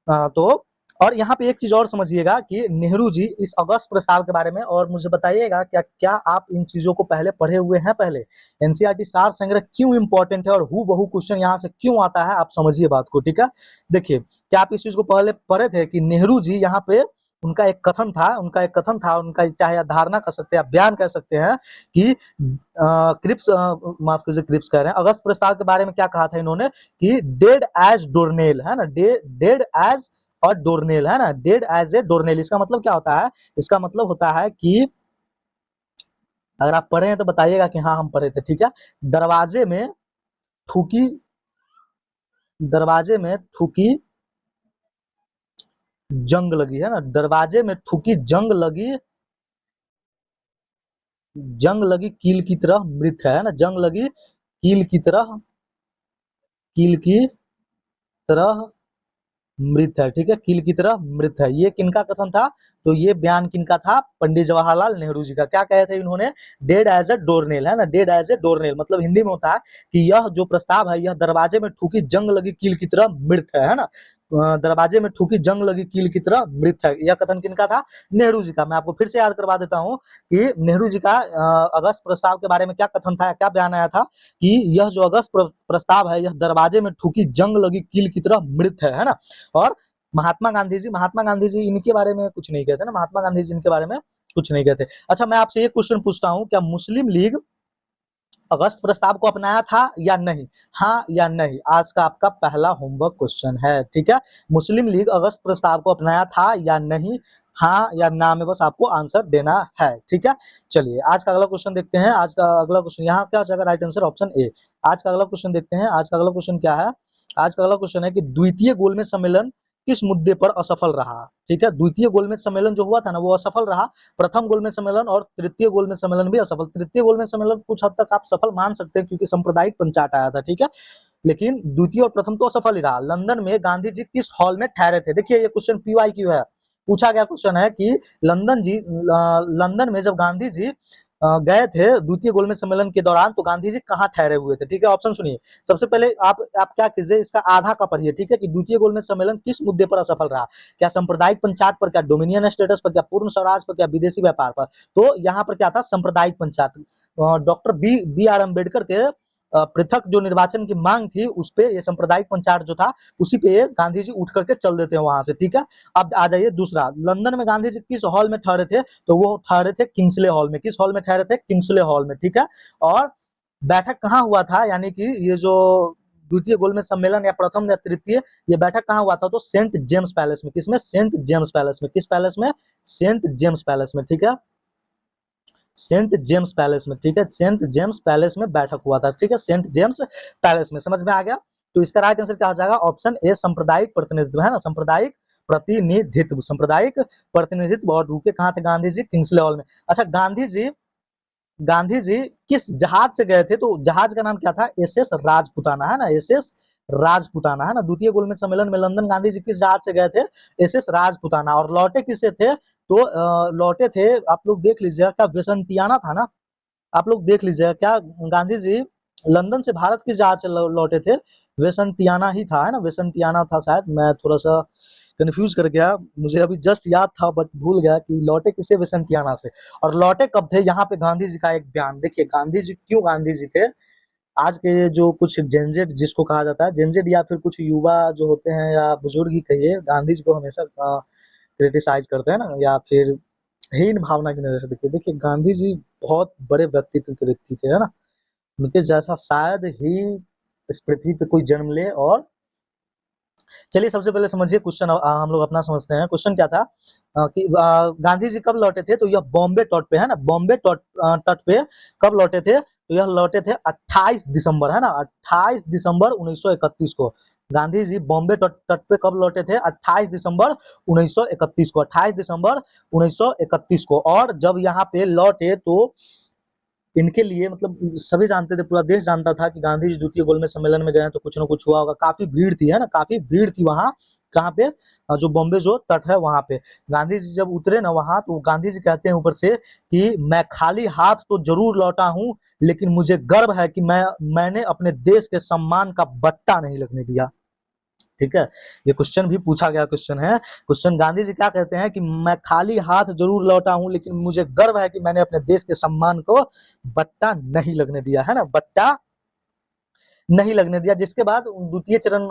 तो और यहाँ पे एक चीज और समझिएगा कि नेहरू जी इस अगस्त प्रस्ताव के बारे में, और मुझे बताइएगा क्या क्या आप इन चीजों को पहले पढ़े हुए हैं। पहले एनसीईआरटी सार संग्रह क्यों इंपॉर्टेंट है और हु बहु क्वेश्चन यहाँ से क्यों आता है, आप समझिए बात को, ठीक है। देखिए क्या आप इस चीज को पहले पढ़े थे कि नेहरू जी यहाँ पे उनका एक कथन था, उनका चाहे धारणा कह सकते हैं, बयान कह सकते हैं कि क्रिप्स, माफ कीजिए क्रिप्स कह रहे हैं, अगस्त प्रस्ताव के बारे में क्या कहा था इन्होंने कि डेड एज डोरनेल है ना, डेड एज और डोरनेल है ना, डेड एज ए डोरनेल। इसका मतलब क्या होता है, इसका मतलब होता है कि अगर आप पढ़े हैं तो बताइएगा कि हाँ हम पढ़े थे, ठीक है। दरवाजे में थूकी दरवाजे में थूकी जंग लगी है ना, दरवाजे में थूकी जंग लगी कील की तरह मृत है ना, जंग लगी कील की तरह मृत है, ठीक है, कील की तरह मृत है। ये किनका कथन था, तो ये बयान किनका था, पंडित जवाहरलाल नेहरू जी का। क्या कहे थे इन्होंने, डेड एज ए डोरनेल है ना, डेड एज ए डोरनेल मतलब हिंदी में होता है कि यह जो प्रस्ताव है यह दरवाजे में ठुकी जंग लगी कील की तरह मृत है ना। दरवाजे में ठुकी जंग लगी कील की तरह मृत है, यह कथन किनका था, नेहरू जी का। मैं आपको फिर से याद करवा देता हूँ कि नेहरू जी का अगस्त प्रस्ताव के बारे में क्या कथन था, क्या बयान आया था कि यह जो अगस्त प्रस्ताव है यह दरवाजे में ठुकी जंग लगी कील की तरह मृत है ना। और महात्मा गांधी जी इनके बारे में कुछ नहीं कहते ना, महात्मा गांधी जी इनके बारे में कुछ नहीं कहते। अच्छा मैं आपसे एक क्वेश्चन पूछता हूँ, क्या मुस्लिम लीग अगस्त प्रस्ताव को अपनाया था या नहीं, हाँ या नहीं, आज का आपका पहला होमवर्क क्वेश्चन है, ठीक है। मुस्लिम लीग अगस्त प्रस्ताव को अपनाया था या नहीं, हाँ या ना में बस आपको आंसर देना है, ठीक है। चलिए आज का अगला क्वेश्चन देखते हैं। आज का अगला क्वेश्चन यहाँ क्या हो जाएगा, राइट आंसर ऑप्शन ए। आज का अगला क्वेश्चन देखते हैं। आज का अगला क्वेश्चन क्या है, आज का अगला क्वेश्चन है कि द्वितीय गोलमेज सम्मेलन किस मुद्दे पर असफल रहा, ठीक है। द्वितीय गोलमेज सम्मेलन जो हुआ था ना वो असफल रहा, प्रथम गोलमेज सम्मेलन और तृतीय गोलमेज सम्मेलन भी असफल। तृतीय गोलमेज सम्मेलन कुछ हद तक आप सफल मान सकते हैं क्योंकि सांप्रदायिक पंचायत आया था, ठीक है। लेकिन द्वितीय और प्रथम तो असफल ही रहा। लंदन में गांधी जी किस हॉल में ठहरे थे, देखिए ये क्वेश्चन PYQ है, पूछा गया क्वेश्चन है कि लंदन में जब गांधी जी गए थे द्वितीय गोलमेज सम्मेलन के दौरान तो गांधी जी कहाँ ठहरे हुए थे, ठीक है। ऑप्शन सुनिए, सबसे पहले आप क्या कीजिए, इसका आधा का पढ़िए, ठीक है, कि द्वितीय गोलमेज सम्मेलन किस मुद्दे पर असफल रहा, क्या सांप्रदायिक पंचायत पर, क्या डोमिनियन स्टेटस पर, क्या पूर्ण स्वराज पर, क्या विदेशी व्यापार पर। तो यहाँ पर क्या था, सांप्रदायिक panchayat. Doctor B R Ambedkar के पृथक जो निर्वाचन की मांग थी उस पे ये सांप्रदायिक पंचायत जो था उसी पे ये गांधी जी उठ करके चल देते हैं वहां से, ठीक है। अब आ जाइए दूसरा, लंदन में गांधी जी किस हॉल में ठहरे थे, तो वो ठहरे थे किंग्सले हॉल में। किस हॉल में ठहरे थे? किंग्सले हॉल में, ठीक है। और बैठक कहाँ हुआ था, यानी कि ये जो द्वितीय गोलमेज सम्मेलन या प्रथम या तृतीय, ये बैठक कहाँ हुआ था, तो सेंट जेम्स पैलेस में। किसमें? सेंट जेम्स पैलेस में। किस पैलेस में? सेंट जेम्स पैलेस में, ठीक है। सेंट जेम्स पैलेस में, ठीक है। सेंट जेम्स पैलेस में बैठक हुआ था, ठीक है। सेंट जेम्स पैलेस में, समझ में आ गया। तो इसका राइट आंसर क्या हो जाएगा? ऑप्शन ए, सांप्रदायिक प्रतिनिधित्व, है ना, सांप्रदायिक प्रतिनिधित्व, सांप्रदायिक प्रतिनिधित्व। और रुके कहाँ थे गांधी जी? किंग्सले हॉल में। अच्छा, गांधी जी किस जहाज से गए थे, तो जहाज का नाम क्या था? एसएस राजपुताना, है ना, एसएस राजपुताना, है ना। द्वितीय गोलमेज सम्मेलन में लंदन गांधी जी किस जहाज से गए थे? एसएस राजपुताना। और लौटे किससे थे? तो लौटे थे, आप लोग देख लीजिएगा, क्या विसंटियाना था ना, आप लोग देख लीजिएगा, क्या गांधी जी लंदन से भारत किस जहाज से लौटे थे? विसंटियाना ही था, है ना, विसंटियाना था शायद, मैं थोड़ा सा कंफ्यूज कर गया, मुझे अभी जस्ट याद था बट भूल गया कि लौटे किससे? विसंटियाना से। और लौटे कब थे? यहाँ पे गांधी जी का एक बयान देखिए, गांधी जी क्यों गांधी जी थे। आज के जो कुछ जेनजेड जिसको कहा जाता है, जेनजेड या फिर कुछ युवा जो होते हैं या बुजुर्ग ही कहिए, गांधी जी को हमेशा क्रिटिसाइज करते हैं ना, या फिर हीन भावना की नजर से देखिए। देखिए गांधी जी बहुत बड़े व्यक्तित्व के व्यक्ति थे, है ना। उनके जैसा शायद ही इस पृथ्वी पे कोई जन्म ले। और चलिए सबसे पहले समझिए क्वेश्चन, हम लोग अपना समझते हैं। क्वेश्चन क्या था कि गांधी जी कब लौटे थे, तो यह बॉम्बे तट पे, है ना, बॉम्बे तट पे कब लौटे थे, तो यह लौटे थे 28 दिसंबर, है ना, 28 दिसंबर 1931 को। गांधी जी बॉम्बे तट पे कब लौटे थे? 28 दिसंबर 1931 को, 28 दिसंबर 1931 को। और जब यहाँ पे लौटे तो इनके लिए, मतलब सभी जानते थे, पूरा देश जानता था कि गांधी जी द्वितीय गोलमेज सम्मेलन में गए तो कुछ ना कुछ हुआ होगा। काफी भीड़ थी, है ना, काफी भीड़ थी वहां, कहाँ पे? जो बॉम्बे जो तट है वहां पे। गांधी जी जब उतरे ना वहां, तो गांधी जी कहते हैं ऊपर से कि मैं खाली हाथ तो जरूर लौटा हूं, लेकिन मुझे गर्व है कि मैंने अपने देश के सम्मान का बट्टा नहीं लगने दिया, ठीक है। ये क्वेश्चन भी पूछा गया क्वेश्चन है। क्वेश्चन, गांधी जी क्या कहते हैं कि मैं खाली हाथ जरूर लौटा हूं, लेकिन मुझे गर्व है कि मैंने अपने देश के सम्मान को बट्टा नहीं लगने दिया, है ना, बट्टा नहीं लगने दिया। जिसके बाद द्वितीय चरण,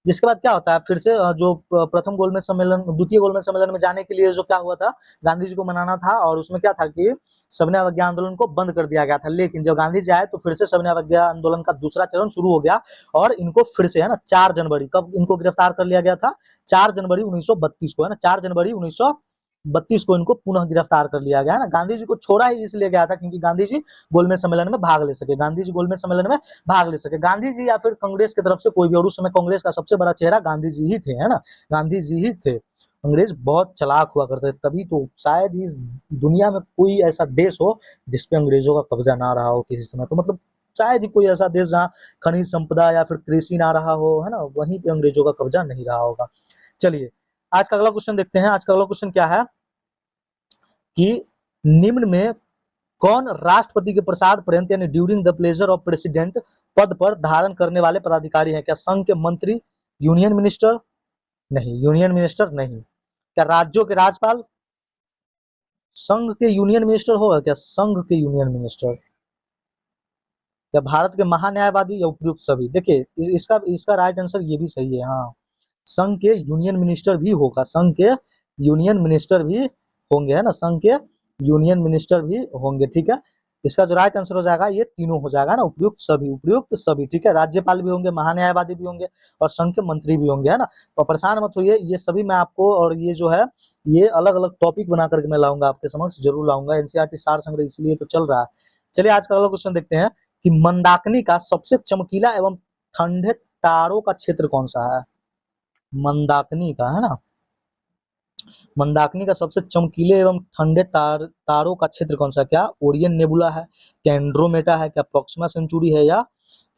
जिसके बाद क्या होता है, फिर से जो प्रथम गोलमेज सम्मेलन, द्वितीय गोलमेज सम्मेलन में जाने के लिए जो क्या हुआ था, गांधी जी को मनाना था। और उसमें क्या था कि सविनय अवज्ञा आंदोलन को बंद कर दिया गया था। लेकिन जब गांधी जी आए तो फिर से सविनय अवज्ञा आंदोलन का दूसरा चरण शुरू हो गया। और इनको फिर से, है ना, 4 जनवरी, कब इनको गिरफ्तार कर लिया गया था? 4 जनवरी 1932 को, है ना, 4 जनवरी 1932 को इनको पुनः गिरफ्तार कर लिया गया, है ना। गांधी जी को छोड़ा ही इसलिए गया था क्योंकि गांधी जी गोलमेज सम्मेलन में भाग ले सके, गांधी जी गोलमेज सम्मेलन में भाग ले सके, गांधी जी या फिर कांग्रेस की तरफ से कोई भी। और उस समय कांग्रेस का सबसे बड़ा चेहरा गांधी जी ही थे, है ना, गांधी जी ही थे। अंग्रेज बहुत चालाक हुआ करते थे, तभी तो शायद ही इस दुनिया में कोई ऐसा देश हो जिसपे अंग्रेजों का कब्जा ना रहा हो किसी समय। तो मतलब शायद ही कोई ऐसा देश जहाँ खनिज संपदा या फिर कृषि ना रहा हो, है ना, वहीं पे अंग्रेजों का कब्जा नहीं रहा होगा। चलिए आज का अगला क्वेश्चन देखते हैं। आज का अगला क्वेश्चन क्या है कि निम्न में कौन राष्ट्रपति के प्रसाद पर्यंत यानी during the pleasure of president पद पर धारण करने वाले पदाधिकारी हैं? क्या संघ के मंत्री? Union minister? नहीं, यूनियन मिनिस्टर नहीं। क्या राज्यों के राज्यपाल? संघ के यूनियन मिनिस्टर होगा क्या? संघ के यूनियन मिनिस्टर? या भारत के महान्यायवादी या उपयुक्त सभी? देखिए इसका राइट आंसर ये भी सही है, हाँ, संघ के यूनियन मिनिस्टर भी होगा, संघ के यूनियन मिनिस्टर भी होंगे, है ना, संघ के यूनियन मिनिस्टर भी होंगे, ठीक है। इसका जो राइट आंसर हो जाएगा ये तीनों हो जाएगा ना, उपयुक्त सभी, उपयुक्त सभी, ठीक है। राज्यपाल भी होंगे, महान्यायवादी भी होंगे और संघ के मंत्री भी होंगे, है ना। तो परेशान मत होइए, ये सभी मैं आपको, और ये जो है ये अलग अलग टॉपिक बना करके मैं लाऊंगा आपके समक्ष, जरूर लाऊंगा। एनसीईआरटी सार संग्रह इसलिए तो चल रहा है। चलिए आज का अगला क्वेश्चन देखते हैं कि मंदाकिनी का सबसे चमकीला एवं ठंडे तारों का क्षेत्र कौन सा है? मंदाकिनी का, है ना, मंदाकिनी का सबसे चमकीले एवं ठंडे तारों का क्षेत्र कौन सा? क्या ओरियन नेबुला है, क्या एंड्रोमेडा है, क्या प्रोक्सिमा सेंचुरी है, या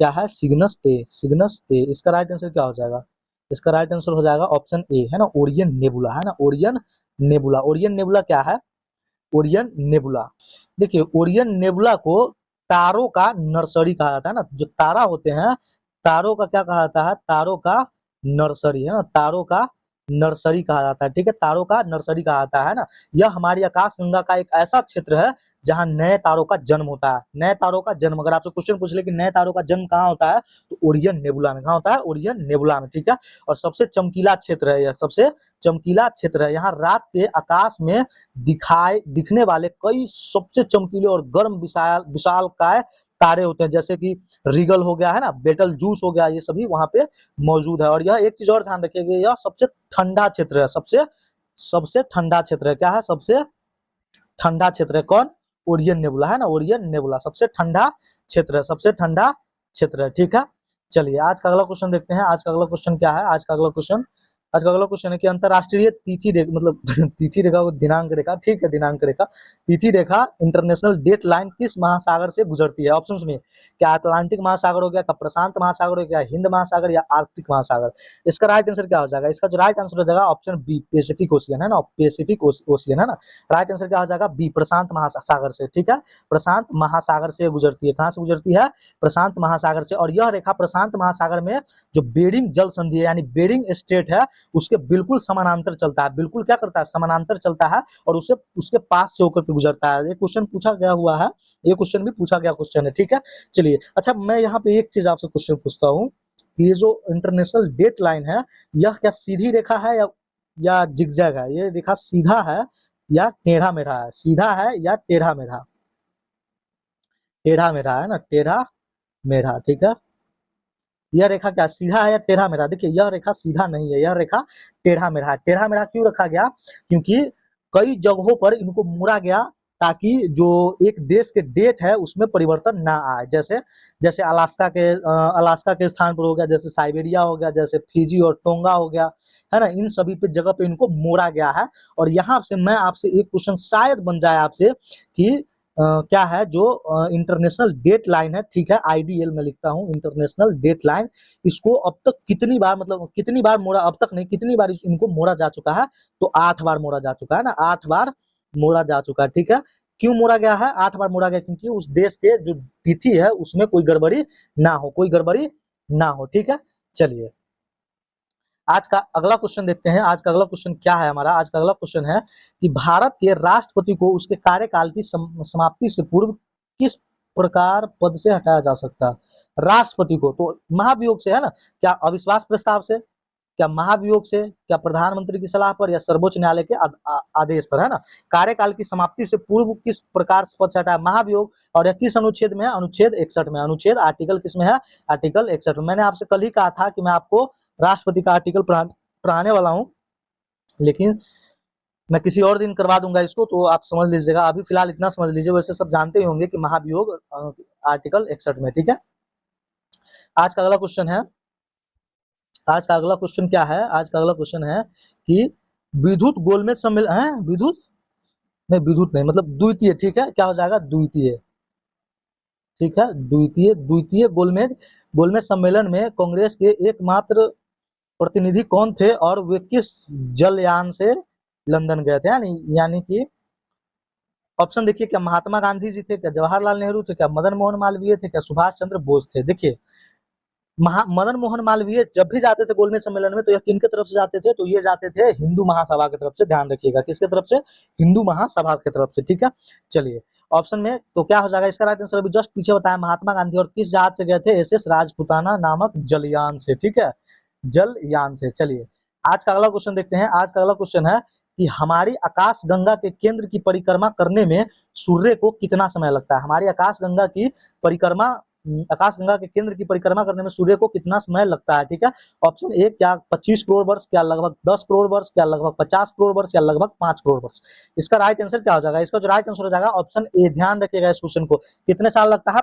क्या है सिग्नस ए? सिग्नस ए। इसका राइट आंसर क्या हो जाएगा? इसका राइट आंसर हो जाएगा ऑप्शन ए, है ना, ओरियन नेबुला, है ना, ओरियन नेबुला। ओरियन नेबुला क्या है? ओरियन नेबुला, देखिए ओरियन नेबुला को तारों का नर्सरी कहा जाता है ना। जो तारा होते हैं, तारों का क्या कहा जाता है? तारों का नर्सरी, है ना, तारों का नर्सरी कहा जाता है, ठीक है, तारों का नर्सरी कहा जाता है ना। यह हमारी आकाशगंगा का एक ऐसा क्षेत्र है जहां नए तारों का जन्म होता है। नए तारों का जन्म, अगर आपसे क्वेश्चन पूछ ले कि नए तारों का जन्म कहाँ होता है, तो ओरियन नेबुला में। कहाँ होता है? ओरियन नेबुला में, ठीक है। और सबसे चमकीला क्षेत्र है यह, सबसे चमकीला क्षेत्र है। यहाँ रात के आकाश में दिखने वाले कई सबसे चमकीले और गर्म विशालकाय तारे होते हैं, जैसे कि रीगल हो गया है ना, बेटल जूस हो गया, ये सभी वहां पे मौजूद है। और यह एक चीज और ध्यान रखिएगा, यह सबसे ठंडा क्षेत्र है, सबसे सबसे ठंडा क्षेत्र है। क्या है? सबसे ठंडा क्षेत्र है। कौन? ओरियन नेबुला है ना, ओरियन नेबुला सबसे ठंडा क्षेत्र है, सबसे ठंडा क्षेत्र है, ठीक है। चलिए आज का अगला क्वेश्चन देखते हैं। आज का अगला क्वेश्चन क्या है? आज का अगला क्वेश्चन है कि अंतरराष्ट्रीय तिथि रेखा, मतलब तिथि रेखा को दिनांक रेखा, ठीक है, दिनांक रेखा, तिथि रेखा, इंटरनेशनल डेट लाइन किस महासागर से गुजरती है? ऑप्शन सुनिए, क्या अटलांटिक महासागर हो गया, क्या प्रशांत महासागर हो गया, हिंद महासागर या आर्कटिक महासागर? इसका राइट आंसर क्या हो जाएगा? इसका जो राइट आंसर हो जाएगा ऑप्शन बी, पैसिफिक ओशियन है ना, पैसिफिक ओशियन है ना। राइट आंसर क्या हो जाएगा? बी, प्रशांत महासागर से, ठीक है, प्रशांत महासागर से गुजरती है। कहां से गुजरती है? प्रशांत महासागर से। और यह रेखा प्रशांत महासागर में जो बेरिंग जल संधि है, यानी बेरिंग स्ट्रेट है, उसके बिल्कुल समानांतर चलता है। बिल्कुल क्या करता है? समानांतर चलता है और उसे उसके पास से होकर के गुजरता है। ये क्वेश्चन पूछा गया हुआ है, ये क्वेश्चन भी पूछा गया क्वेश्चन है, ठीक है। चलिए, अच्छा मैं यहाँ पे एक चीज आपसे क्वेश्चन पूछता हूँ, ये जो इंटरनेशनल डेट लाइन है, यह क्या सीधी रेखा है या जिगजैग है? ये रेखा सीधा है या टेढ़ा मेढ़ा है? सीधा है या टेढ़ा मेढ़ा? टेढ़ा मेढ़ा है ना, टेढ़ा मेढ़ा, ठीक है। यह रेखा क्या सीधा है या टेढ़ा मेढ़ा? देखिए यह रेखा सीधा नहीं है, यह रेखा टेढ़ा मेढ़ा है। टेढ़ा मेढ़ा क्यों रखा गया? क्योंकि कई जगहों पर इनको मोड़ा गया ताकि जो एक देश के डेट है उसमें परिवर्तन ना आए। जैसे जैसे अलास्का के स्थान पर हो गया, जैसे साइबेरिया हो गया, जैसे फिजी और टोंगा हो गया, है ना, इन सभी पे जगह पे इनको मोड़ा गया है। और यहाँ से मैं आपसे एक क्वेश्चन शायद बन जाए आपसे कि क्या है जो इंटरनेशनल डेट लाइन है, ठीक है, आईडीएल में लिखता हूँ, इंटरनेशनल डेट लाइन, इसको अब तक कितनी बार, मतलब कितनी बार मोड़ा, अब तक नहीं, कितनी बार इनको मोड़ा जा चुका है? तो 8 बार मोड़ा जा चुका है ना, 8 बार मोड़ा जा चुका है, ठीक है। क्यों मोड़ा गया है? 8 बार मोड़ा गया क्योंकि उस देश के जो तिथि है उसमें कोई गड़बड़ी ना हो, कोई गड़बड़ी ना हो, ठीक है। चलिए आज का अगला क्वेश्चन देखते हैं। आज का अगला क्वेश्चन क्या है हमारा? आज का अगला क्वेश्चन है कि भारत के राष्ट्रपति को उसके कार्यकाल की समाप्ति से पूर्व किस प्रकार पद से हटाया जा सकता है? राष्ट्रपति को तो महाभियोग से, है ना, क्या अविश्वास प्रस्ताव से, क्या महाभियोग से, क्या प्रधानमंत्री की सलाह पर, या सर्वोच्च न्यायालय के आदेश पर, है ना। कार्यकाल की समाप्ति से पूर्व किस प्रकार पद से हटाया? महाभियोग। और यह किस अनुच्छेद में है? अनुच्छेद 61 में। अनुच्छेद आर्टिकल किस में है? आर्टिकल 61 में। मैंने आपसे कल ही कहा था कि मैं आपको राष्ट्रपति का आर्टिकल पढ़ाने वाला हूँ, लेकिन मैं किसी और दिन करवा दूंगा इसको, तो आप समझ लीजिएगा, अभी फिलहाल इतना समझ लीजिए। वैसे सब जानते ही होंगे कि महाभियोग आर्टिकल 61 में, ठीक है। आज का अगला क्वेश्चन है, आज का अगला क्वेश्चन क्या है? आज का अगला क्वेश्चन है कि विद्युत गोलमेज सम्मेलन है, विद्युत नहीं, मतलब द्वितीय, ठीक है, क्या हो जाएगा? द्वितीय, ठीक है, द्वितीय द्वितीय गोलमेज गोलमेज सम्मेलन में कांग्रेस के एकमात्र प्रतिनिधि कौन थे और वे किस जलयान से लंदन गए थे? यानी कि ऑप्शन देखिए, क्या महात्मा गांधी जी थे, क्या जवाहरलाल नेहरू थे, क्या मदन मोहन मालवीय थे, क्या सुभाष चंद्र बोस थे? देखिए मदन मोहन मालवीय जब भी जाते थे गोलमेज सम्मेलन में, तो यह किनके तरफ से जाते थे? तो ये जाते थे हिंदू महासभा की तरफ से। ध्यान रखिएगा, किसके तरफ से? हिंदू महासभा की तरफ से, ठीक है। चलिए ऑप्शन में तो क्या हो जाएगा? इसका राइट आंसर अभी जस्ट पीछे बताया, महात्मा गांधी। और किस जहाज से गए थे? एसएस राजपुताना नामक जलयान से, ठीक है, जलयान से। चलिए आज का अगला क्वेश्चन देखते हैं। आज का अगला क्वेश्चन है कि हमारी आकाश गंगा के केंद्र की परिक्रमा करने में सूर्य को कितना समय लगता है? हमारी आकाश गंगा की परिक्रमा, आकाश गंगा के केंद्र की परिक्रमा करने में सूर्य को कितना समय लगता है? ठीक है, ऑप्शन ए क्या 25 करोड़ वर्ष, क्या लगभग 10 करोड़ वर्ष, क्या लगभग 50 करोड़ वर्ष, या लगभग 5 करोड़ वर्ष? इसका राइट आंसर क्या हो जाएगा? इसका जो राइट आंसर हो जाएगा ऑप्शन ए। ध्यान रखिएगा इस क्वेश्चन को, कितने साल लगता है?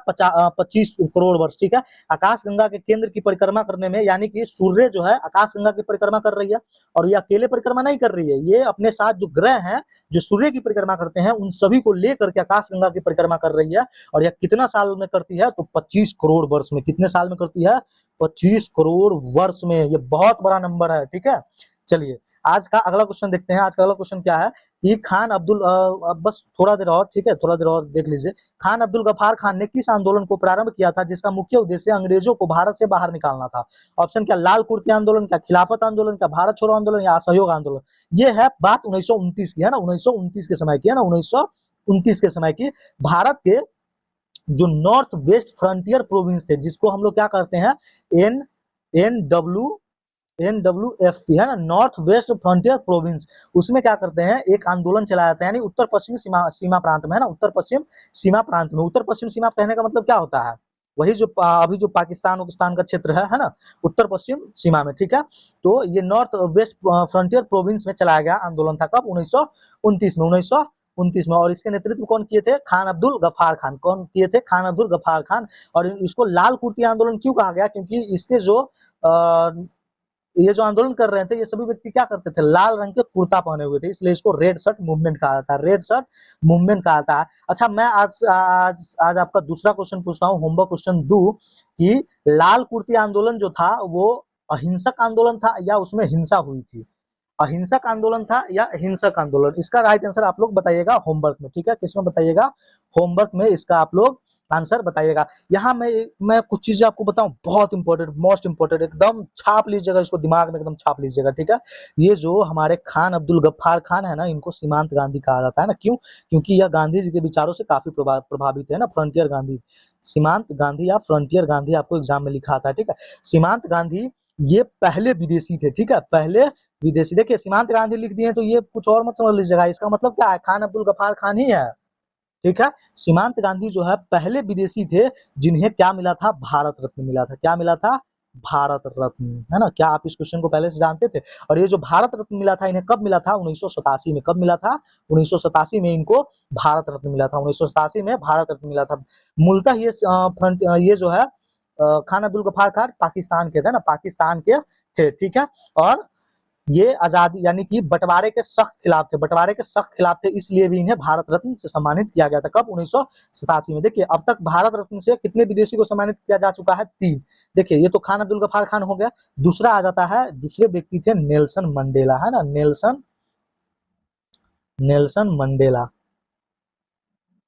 25 करोड़ वर्ष, ठीक है। आकाश गंगा के केंद्र की परिक्रमा करने में, यानी कि सूर्य जो है आकाश गंगा की परिक्रमा कर रही है, और ये अकेले परिक्रमा नहीं कर रही है, ये अपने साथ जो ग्रह हैं जो सूर्य की परिक्रमा करते हैं उन सभी को लेकर के आकाश गंगा की परिक्रमा कर रही है। और यह कितना साल में करती है? तो 25 करोड़ वर्ष में। कितने साल में करती है? 25 करोड़ वर्ष में। ये बहुत बड़ा नंबर है, ठीक है। चलिए आज का अगला क्वेश्चन देखते हैं। आज का अगला क्वेश्चन क्या है कि खान अब्दुल अब बस थोड़ा देर और, ठीक है, थोड़ा देर और देख लीजिए। खान अब्दुल गफ्फार खान ने किस आंदोलन को प्रारंभ किया था जिसका मुख्य उद्देश्य अंग्रेजों को भारत से बाहर निकालना था? ऑप्शन क्या, लाल कुर्ती आंदोलन, क्या खिलाफत आंदोलन, क्या भारत छोड़ो आंदोलन, या असहयोग आंदोलन? ये है बात 1929 की, है ना, 1929 के समय की, है ना, 1929 के समय की। भारत के जो नॉर्थ वेस्ट फ्रंटियर प्रोविंस थे, जिसको हम लोग क्या करते हैं, एन NWFP, है ना, नॉर्थ वेस्ट फ्रंटियर प्रोविंस, उसमें क्या करते हैं, एक आंदोलन चलाया जाता है, यानी उत्तर पश्चिम सीमा प्रांत में, है ना, उत्तर पश्चिम सीमा प्रांत में। उत्तर पश्चिम सीमा कहने का मतलब क्या होता है, वही जो अभी जो पाकिस्तान का क्षेत्र है ना, उत्तर पश्चिम सीमा में, ठीक है। तो ये नॉर्थ वेस्ट फ्रंटियर प्रोविंस में चलाया गया आंदोलन था, कब, 1929 में। और इसके नेतृत्व कौन किए थे, खान अब्दुल गफ्फार खान। कौन किए थे, खान अब्दुल गफ्फार खान। और इसको लाल कुर्ती आंदोलन क्यों कहा गया, क्योंकि इसके जो ये जो आंदोलन कर रहे थे, ये सभी व्यक्ति क्या करते थे, लाल रंग के कुर्ता पहने हुए थे, इसलिए इसको रेड शर्ट मूवमेंट कहा जाता है, रेड शर्ट मूवमेंट कहा जाता है। अच्छा, मैं आज आज आज आपका दूसरा क्वेश्चन पूछता हूँ, होमवर्क क्वेश्चन 2, कि लाल कुर्ती आंदोलन जो था वो अहिंसक आंदोलन था या उसमें हिंसा हुई थी? अहिंसक आंदोलन था या हिंसक आंदोलन? इसका राइट आंसर आप लोग बताइएगा होमवर्क में, ठीक है, किसमें बताइएगा, होमवर्क में इसका आप लोग आंसर बताइएगा। यहाँ मैं कुछ चीजें आपको बताऊं, बहुत इंपॉर्टेंट, मोस्ट इंपॉर्टेंट, एकदम छाप लीजिएगा इसको, दिमाग में एकदम छाप लीजिएगा, ठीक है। ये जो हमारे खान अब्दुल गफ्फार खान है ना, इनको सीमांत गांधी कहा जाता है ना, क्यों? क्योंकि यह गांधी जी के विचारों से काफी प्रभावित है ना, फ्रंटियर गांधी, सीमांत गांधी या फ्रंटियर गांधी आपको एग्जाम में लिखा था, ठीक है। सीमांत गांधी ये पहले विदेशी थे, ठीक है, पहले विदेशी। देखिए सीमांत गांधी लिख दिए तो ये कुछ और मत समझ लीजिएगा, इसका मतलब क्या है, खान अब्दुल गफ्फार खान ही है, ठीक है। सीमांत गांधी जो है पहले विदेशी थे जिन्हें क्या मिला था, भारत रत्न मिला था। क्या मिला था, भारत रत्न, है ना। क्या आप इस क्वेश्चन को पहले से जानते थे? और ये जो भारत रत्न मिला था, इन्हें कब मिला था, 1987 में। कब मिला था, 1987 में इनको भारत रत्न मिला था, 1987 में भारत रत्न मिला था। मूलतः ये जो है खान अब्दुल गफ्फार खान पाकिस्तान के थे ना, पाकिस्तान के थे, ठीक है। और ये आजादी यानी कि बंटवारे के सख्त खिलाफ थे, बंटवारे के सख्त खिलाफ थे, इसलिए भी इन्हें भारत रत्न से सम्मानित किया गया था। कब, 1987 में। देखिए अब तक भारत रत्न से कितने विदेशी को सम्मानित किया जा चुका है, 3। देखिए ये तो खान अब्दुल गफ्फार खान हो गया। दूसरा आ जाता है, दूसरे व्यक्ति थे नेल्सन मंडेला, है ना, नेल्सन मंडेला।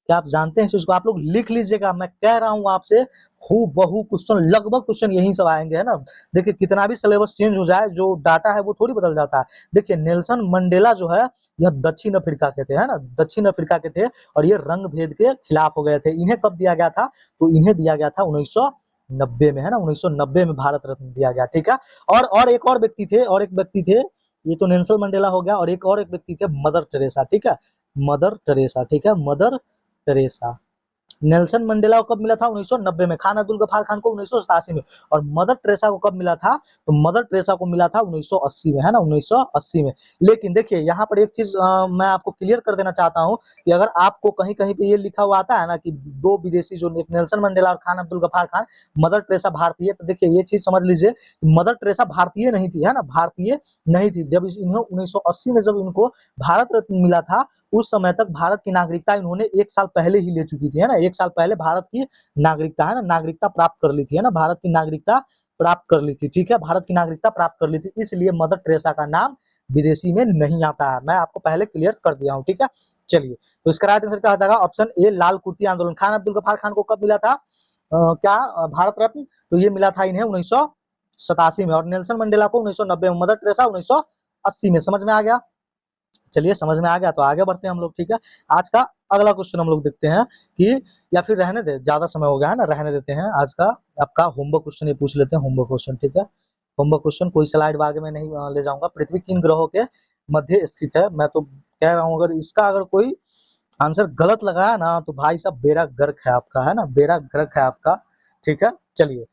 क्या आप जानते हैं इस चीज को? आप लोग लिख लीजिएगा, मैं कह रहा हूं आपसे, हूबहू क्वेश्चन, लगभग क्वेश्चन यही सब आएंगे, है ना। देखिए कितना भी सिलेबस चेंज हो जाए, जो डाटा है वो थोड़ी बदल जाता है। देखिए नेल्सन मंडेला जो है, यह दक्षिण अफ्रीका के थे, है ना, दक्षिण अफ्रीका के थे, और ये रंग भेद के खिलाफ हो गए थे। इन्हें कब दिया गया था, तो इन्हें दिया गया था 1990 में, है ना, 1990 में भारत रत्न दिया गया, ठीक है। और एक और व्यक्ति थे, और एक व्यक्ति थे, ये तो नेल्सन मंडेला हो गया, और एक व्यक्ति थे मदर टेरेसा, ठीक है, मदर टेरेसा, ठीक है, मदर टेरेसा। नेल्सन मंडेला को कब मिला था, 1990 में। खान अब्दुल गफ्फार खान को 1987 में। और मदर टेरेसा को कब मिला था, तो मदर टेरेसा को मिला था 1980 में, है ना, 1980 में। लेकिन देखिए यहाँ पर एक चीज मैं आपको क्लियर कर देना चाहता हूँ, कि अगर आपको कहीं कहीं पे ये लिखा हुआ आता है ना कि 2 विदेशी, जो नेल्सन मंडेला और खान अब्दुल गफ्फार खान, मदर टेरेसा भारतीय, तो देखिए ये चीज समझ लीजिए, मदर टेरेसा भारतीय नहीं थी, है ना, भारतीय नहीं थी। जब इन्हें 1980 में जब इनको भारत रत्न मिला था, उस समय तक भारत की नागरिकता इन्होंने 1 साल पहले ही ले चुकी थी, है ना, 1 साल पहले भारत की नागरिकता, है ना, नागरिकता प्राप्त कर ली थी, है ना, भारत की नागरिकता प्राप्त कर ली थी, ठीक है, भारत की नागरिकता प्राप्त कर ली थी, इसलिए मदर टेरेसा का नाम विदेशी में नहीं आता है। मैं आपको पहले क्लियर कर दिया हूँ, ठीक है। चलिए, तो इसका राइट आंसर क्या हो जाएगा, ऑप्शन ए, लाल कुर्ती आंदोलन। खान अब्दुल गफ्फार खान को कब मिला था क्या भारत रत्न, तो ये मिला था इन्हें 1987 में, और नेल्सन मंडेला को 1990 में, मदर टेरेसा 1980 में। समझ में आ गया? चलिए समझ में आ गया तो आगे बढ़ते हैं हम लोग, ठीक है। आज का अगला क्वेश्चन हम लोग देखते हैं कि, या फिर रहने दे, ज्यादा समय हो गया है ना, रहने देते हैं। आज का आपका होमवर्क क्वेश्चन ये पूछ लेते हैं, होमवर्क क्वेश्चन, ठीक है। होमवर्क क्वेश्चन, कोई स्लाइड आगे में नहीं ले जाऊंगा। पृथ्वी किन ग्रहों के मध्य स्थित है? मैं तो कह रहा हूँ, अगर इसका अगर कोई आंसर गलत लगाया ना, तो भाई साहब बेड़ा गर्क है आपका, है ना, बेड़ा गर्क है आपका, ठीक है। चलिए,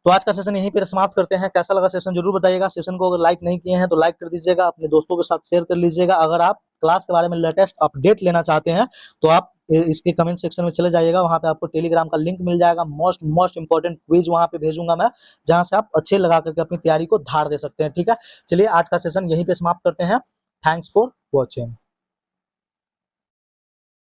तो आज का सेशन यहीं पे समाप्त करते हैं। कैसा लगा सेशन जरूर बताइएगा। सेशन को अगर लाइक नहीं किए हैं तो लाइक कर दीजिएगा, अपने दोस्तों के साथ शेयर कर लीजिएगा। अगर आप क्लास के बारे में लेटेस्ट अपडेट लेना चाहते हैं तो आप इसके कमेंट सेक्शन में चले जाइएगा, वहां पे आपको टेलीग्राम का लिंक मिल जाएगा। मोस्ट इंपॉर्टेंट क्विज वहां पे भेजूंगा मैं, जहां से आप अच्छे लगा करके अपनी तैयारी को धार दे सकते हैं, ठीक है। चलिए आज का सेशन यहीं पे समाप्त करते हैं। Thanks for watching.